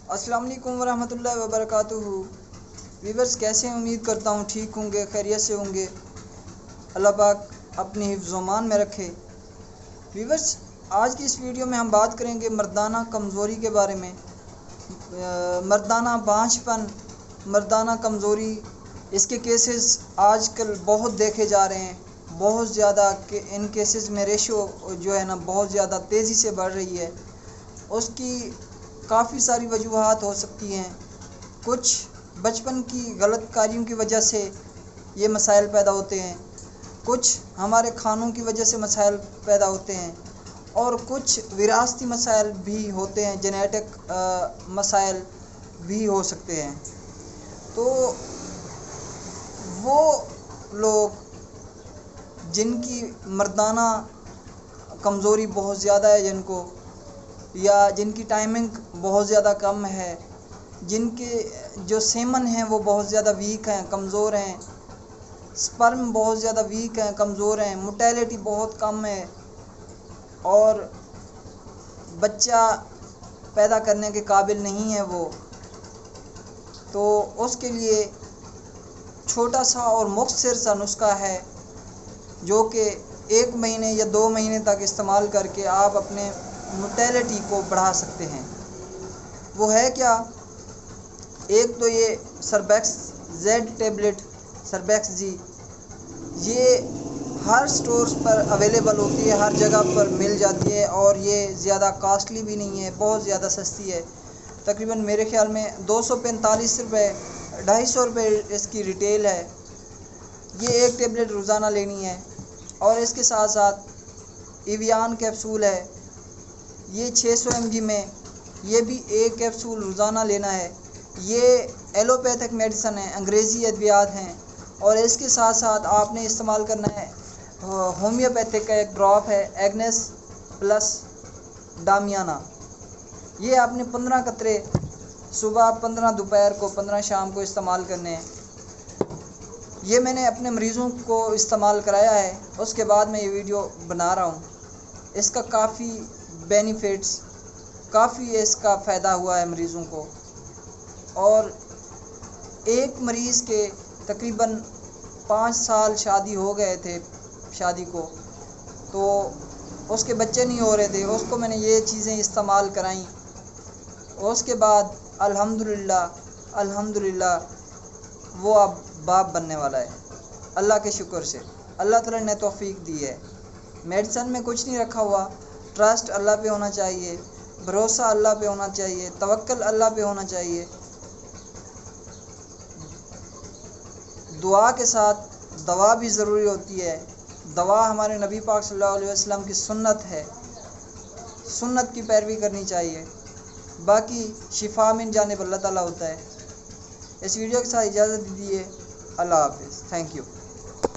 السلام علیکم ورحمۃ اللہ وبرکاتہ۔ ویورز کیسے ہیں؟ امید کرتا ہوں ٹھیک ہوں گے، خیریت سے ہوں گے۔ اللہ پاک اپنی حفظ و امان میں رکھے۔ ویورز آج کی اس ویڈیو میں ہم بات کریں گے مردانہ کمزوری کے بارے میں۔ مردانہ بانجھ پن، مردانہ کمزوری، اس کے کیسز آج کل بہت دیکھے جا رہے ہیں، بہت زیادہ کہ ان کیسز میں ریشو جو ہے نا بہت زیادہ تیزی سے بڑھ رہی ہے۔ اس کی کافی ساری وجوہات ہو سکتی ہیں۔ کچھ بچپن کی غلط کاریوں کی وجہ سے یہ مسائل پیدا ہوتے ہیں، کچھ ہمارے کھانوں کی وجہ سے مسائل پیدا ہوتے ہیں، اور کچھ وراثتی مسائل بھی ہوتے ہیں، جینیٹک مسائل بھی ہو سکتے ہیں۔ تو وہ لوگ جن کی مردانہ کمزوری بہت زیادہ ہے، جن کو یا جن کی ٹائمنگ بہت زیادہ کم ہے، جن کے جو سیمن ہیں وہ بہت زیادہ ویک ہیں، کمزور ہیں، سپرم بہت زیادہ ویک ہیں، کمزور ہیں، موٹیلٹی بہت کم ہے، اور بچہ پیدا کرنے کے قابل نہیں ہے وہ، تو اس کے لیے چھوٹا سا اور مختصر سا نسخہ ہے جو کہ 1 مہینے یا 2 مہینے تک استعمال کر کے آپ اپنے موٹیلٹی کو بڑھا سکتے ہیں۔ وہ ہے کیا؟ ایک تو یہ سربیکس زیڈ ٹیبلٹ، سربیکس جی، یہ ہر سٹورز پر اویلیبل ہوتی ہے، ہر جگہ پر مل جاتی ہے، اور یہ زیادہ کاسٹلی بھی نہیں ہے، بہت زیادہ سستی ہے۔ تقریباً میرے خیال میں 245 روپے، 250 روپے اس کی ریٹیل ہے۔ یہ ایک ٹیبلٹ روزانہ لینی ہے، اور اس کے ساتھ ساتھ ایویان کیپسول ہے، یہ 600 mg میں، یہ بھی ایک کیپسول روزانہ لینا ہے۔ یہ ایلوپیتھک میڈیسن ہے، انگریزی ادویات ہیں، اور اس کے ساتھ ساتھ آپ نے استعمال کرنا ہے ہومیوپیتھک کا ایک ڈراپ ہے، ایگنس پلس ڈامیانہ۔ یہ آپ نے 15 قطرے صبح، 15 دوپہر کو، 15 شام کو استعمال کرنے ہیں۔ یہ میں نے اپنے مریضوں کو استعمال کرایا ہے، اس کے بعد میں یہ ویڈیو بنا رہا ہوں۔ اس کا کافی بینیفٹس، کافی اس کا فائدہ ہوا ہے مریضوں کو، اور ایک مریض کے تقریباً 5 سال شادی ہو گئے تھے، شادی کو، تو اس کے بچے نہیں ہو رہے تھے، اس کو میں نے یہ چیزیں استعمال کرائیں، اور اس کے بعد الحمدللہ وہ اب باپ بننے والا ہے، اللہ کے شکر سے۔ اللہ تعالیٰ نے توفیق دی ہے۔ میڈیسن میں کچھ نہیں رکھا ہوا، ٹرسٹ اللہ پہ ہونا چاہیے، بھروسہ اللہ پہ ہونا چاہیے، توکل اللہ پہ ہونا چاہیے۔ دعا کے ساتھ دوا بھی ضروری ہوتی ہے۔ دوا ہمارے نبی پاک صلی اللہ علیہ وسلم کی سنت ہے، سنت کی پیروی کرنی چاہیے۔ باقی شفا من جانب اللہ تعالیٰ ہوتا ہے۔ اس ویڈیو کے ساتھ اجازت دیجیے۔ اللہ حافظ، تھینک یو۔